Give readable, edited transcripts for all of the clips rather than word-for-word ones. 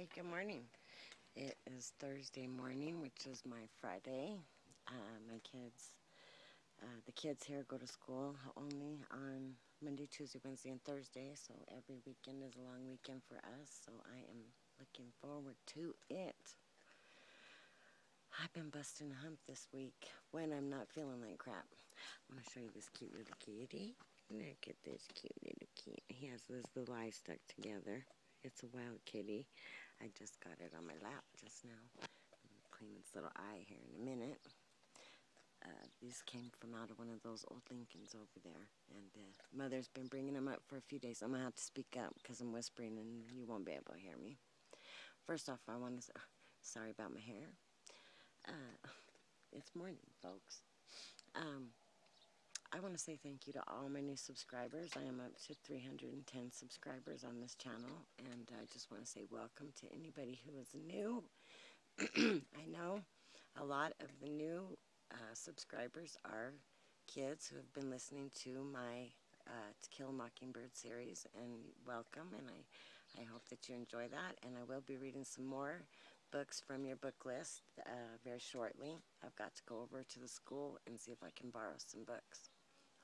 Hey, good morning. It is Thursday morning, which is my Friday. My kids, the kids here go to school only on Monday, Tuesday, Wednesday, and Thursday. So every weekend is a long weekend for us. So I am looking forward to it. I've been busting a hump this week when I'm not feeling like crap. I'm going to show you this cute little kitty. Look at this cute little kitty. He has his little eyes stuck together. It's a wild kitty. I just got it on my lap just now. I'm going to clean its little eye here in a minute. These came from out of one of those old Lincolns over there. And Mother's been bringing them up for a few days. I'm going to have to speak up because I'm whispering and you won't be able to hear me. First off, I want to say, sorry about my hair. It's morning, folks. I want to say thank you to all my new subscribers. I am up to 310 subscribers on this channel, and I just want to say welcome to anybody who is new. I know a lot of the new subscribers are kids who have been listening to my To Kill a Mockingbird series, and welcome, and I hope that you enjoy that, and I will be reading some more books from your book list very shortly. I've got to go over to the school and see if I can borrow some books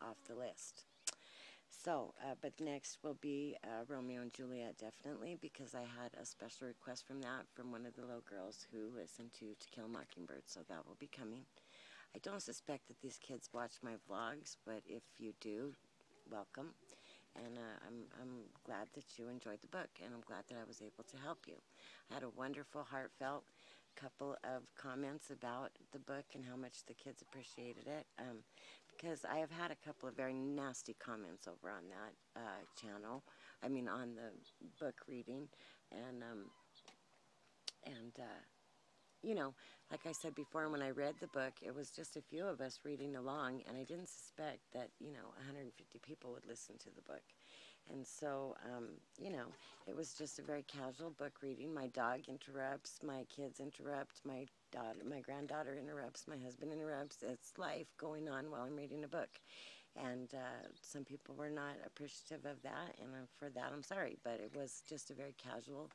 off the list. So, but next will be Romeo and Juliet, definitely, because I had a special request from that from one of the little girls who listened to Kill a Mockingbird, so that will be coming. I don't suspect that these kids watch my vlogs, but if you do, welcome. And I'm glad that you enjoyed the book, and I'm glad that I was able to help you. I had a wonderful, heartfelt couple of comments about the book and how much the kids appreciated it. Because I have had a couple of very nasty comments over on that channel. I mean, on the book reading, and you know, like I said before, when I read the book, it was just a few of us reading along, and I didn't suspect that 150 people would listen to the book. And so, it was just a very casual book reading. My dog interrupts, my kids interrupt, my granddaughter interrupts, my husband interrupts. It's life going on while I'm reading a book. And some people were not appreciative of that, and for that I'm sorry. But it was just a very casual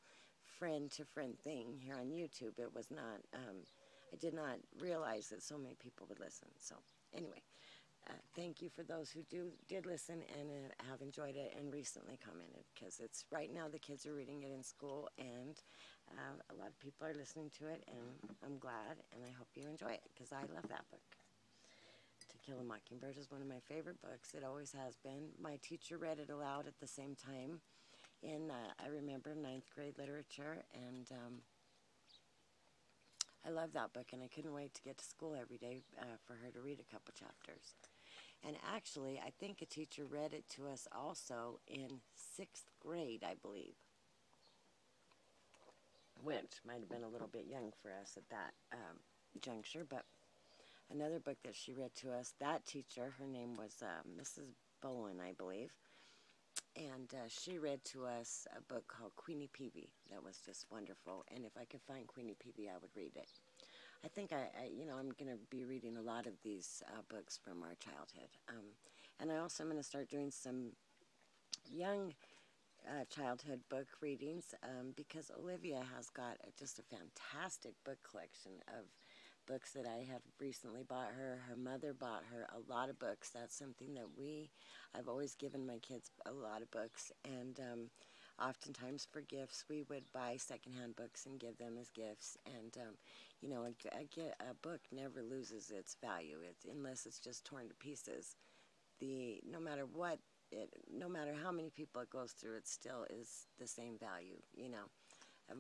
friend-to-friend thing here on YouTube. It was not, I did not realize that so many people would listen. So anyway. Thank you for those who did listen and have enjoyed it and recently commented, because it's right now the kids are reading it in school, and a lot of people are listening to it, and I'm glad, and I hope you enjoy it, because I love that book. To Kill a Mockingbird is one of my favorite books. It always has been. My teacher read it aloud at the same time in, I remember, 9th grade literature, and I love that book, and I couldn't wait to get to school every day for her to read a couple chapters. And actually, I think a teacher read it to us also in 6th grade, I believe, which might have been a little bit young for us at that juncture. But another book that she read to us, that teacher, her name was Mrs. Bowen, I believe, and she read to us a book called Queenie Peavy that was just wonderful. And if I could find Queenie Peavy, I would read it. I think I'm going to be reading a lot of these books from our childhood. And I also am going to start doing some young childhood book readings because Olivia has got just a fantastic book collection of books that I have recently bought her. Her mother bought her a lot of books. That's something that I've always given my kids a lot of books, and oftentimes for gifts we would buy secondhand books and give them as gifts. And a book never loses its value, unless it's just torn to pieces. No matter what, no matter how many people it goes through, it still is the same value,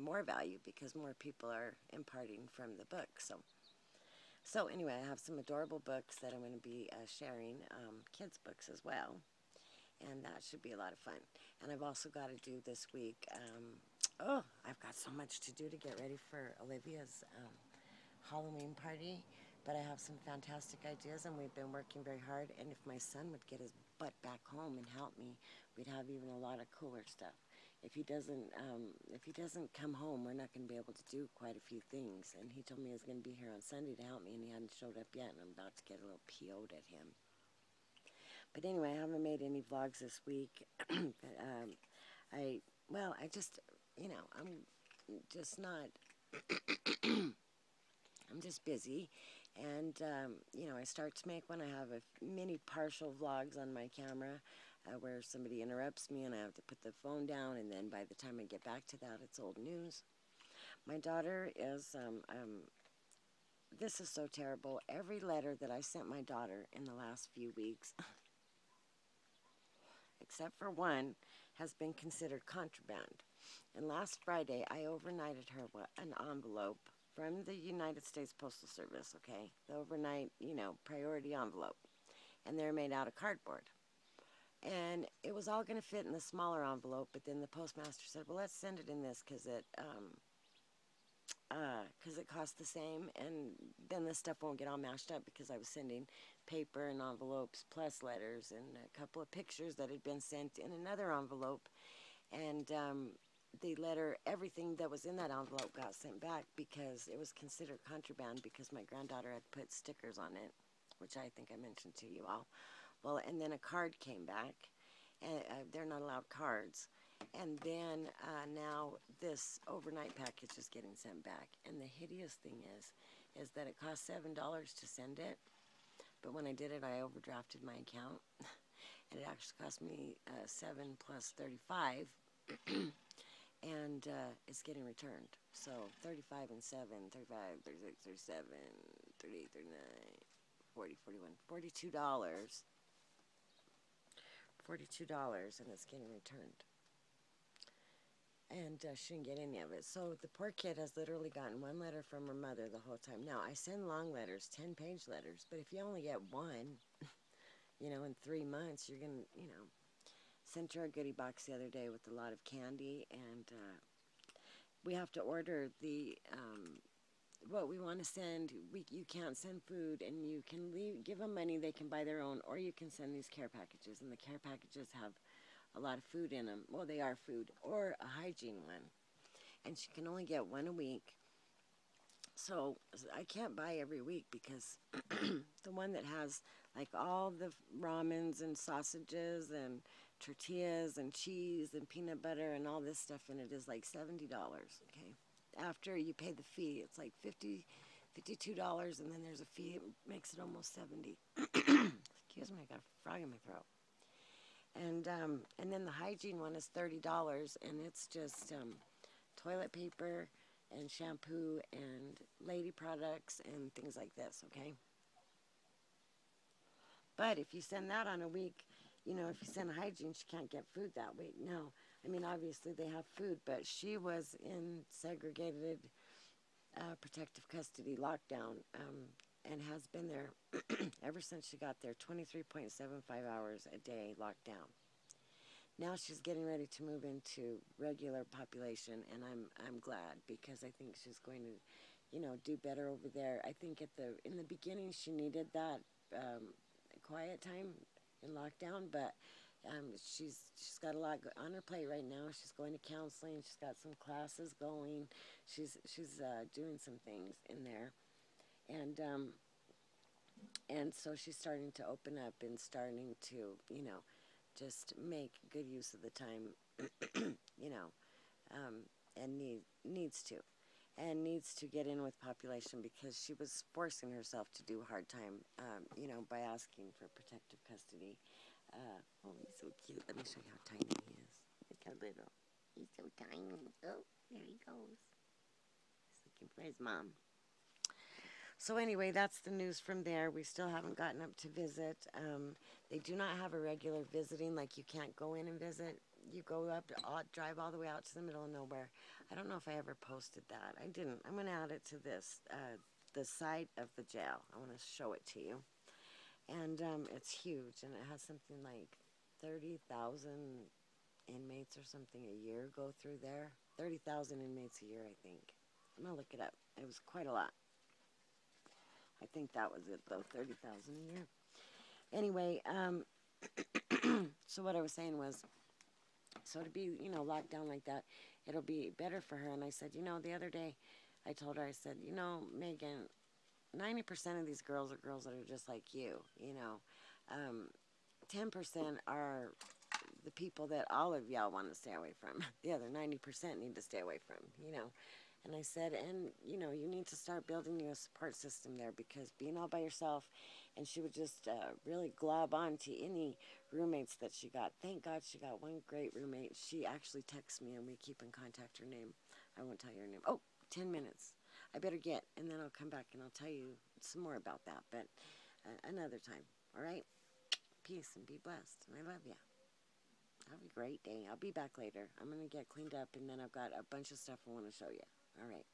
more value, because more people are imparting from the book. So anyway, I have some adorable books that I'm going to be sharing, kids' books as well, and that should be a lot of fun. And I've also got to do this week, I've got so much to do to get ready for Olivia's Halloween party, but I have some fantastic ideas, and we've been working very hard, and if my son would get his butt back home and help me, we'd have even a lot of cooler stuff. If he doesn't come home, we're not going to be able to do quite a few things, and he told me he was going to be here on Sunday to help me, and he hadn't showed up yet, and I'm about to get a little PO'd at him. But anyway, I haven't made any vlogs this week. I just, I'm just not, I'm just busy. And, you know, I start to make one. I have a mini partial vlogs on my camera where somebody interrupts me and I have to put the phone down. And then by the time I get back to that, it's old news. My daughter is, this is so terrible. Every letter that I sent my daughter in the last few weeks, except for one, has been considered contraband. And last Friday, I overnighted her an envelope from the United States Postal Service, okay? The overnight, you know, priority envelope. And they're made out of cardboard. And it was all going to fit in the smaller envelope, but then the postmaster said, well, let's send it in this because it costs the same, and then the stuff won't get all mashed up because I was sending paper and envelopes plus letters and a couple of pictures that had been sent in another envelope. And the letter, everything that was in that envelope got sent back because it was considered contraband because my granddaughter had put stickers on it, which I think I mentioned to you all. Well, and then a card came back, and they're not allowed cards. And then now this overnight package is getting sent back. And the hideous thing is that it cost $7 to send it. But when I did it, I overdrafted my account. And it actually cost me $7 plus $35. And it's getting returned. So 35 and 7, 35, 36, 37, 38, 39, 40, 41, $42. $42, and it's getting returned. And she didn't get any of it. So the poor kid has literally gotten one letter from her mother the whole time. Now, I send long letters, 10-page letters, but if you only get one, you know, in 3 months, you're going to, you know, sent her a goodie box the other day with a lot of candy, and we have to order the, what we want to send. You can't send food, and you can give them money, they can buy their own, or you can send these care packages, and the care packages have a lot of food in them. Well, they are food, or a hygiene one. And she can only get one a week. So I can't buy every week because the one that has like all the ramens and sausages and tortillas and cheese and peanut butter and all this stuff in it is like $70, okay? After you pay the fee, it's like $52, and then there's a fee. It makes it almost $70. Excuse me, I got a frog in my throat. And then the hygiene one is $30, and it's just toilet paper and shampoo and lady products and things like this, okay? But if you send that on a week, you know, if you send hygiene, she can't get food that week. No, I mean, obviously they have food, but she was in segregated protective custody lockdown and has been there ever since she got there, 23.75 hours a day locked down. Now she's getting ready to move into regular population, and I'm glad because I think she's going to, you know, do better over there. I think in the beginning she needed that quiet time in lockdown, but she's got a lot on her plate right now. She's going to counseling. She's got some classes going. She's doing some things in there, and so she's starting to open up and starting to, you know, just make good use of the time, you know, and needs to get in with population because she was forcing herself to do hard time, you know, by asking for protective custody. Oh, he's so cute. Let me show you how tiny he is. Look how little. He's so tiny. Oh, there he goes. He's looking for his mom. So anyway, that's the news from there. We still haven't gotten up to visit. They do not have a regular visiting, like you can't go in and visit. You go up, drive all the way out to the middle of nowhere. I don't know if I ever posted that. I didn't. I'm going to add it to this, the site of the jail. I want to show it to you. And it's huge, and it has something like 30,000 inmates or something a year go through there. 30,000 inmates a year, I think. I'm going to look it up. It was quite a lot. I think that was it, though, 30,000 a year. Anyway, so what I was saying was, so to be, you know, locked down like that, it'll be better for her. And I said, you know, the other day, I told her, I said, you know, Megan, 90% of these girls are girls that are just like you know. 10% are the people that all of y'all want to stay away from. The other 90% need to stay away from, you know. And I said, and, you know, you need to start building you a support system there, because being all by yourself, and she would just really glob on to any roommates that she got. Thank God she got one great roommate. She actually texts me, and we keep in contact. Her name, I won't tell you her name. Oh, 10 minutes. I better get, and then I'll come back and I'll tell you some more about that, but another time, all right? Peace and be blessed, and I love you. Have a great day. I'll be back later. I'm going to get cleaned up, and then I've got a bunch of stuff I want to show you. All right.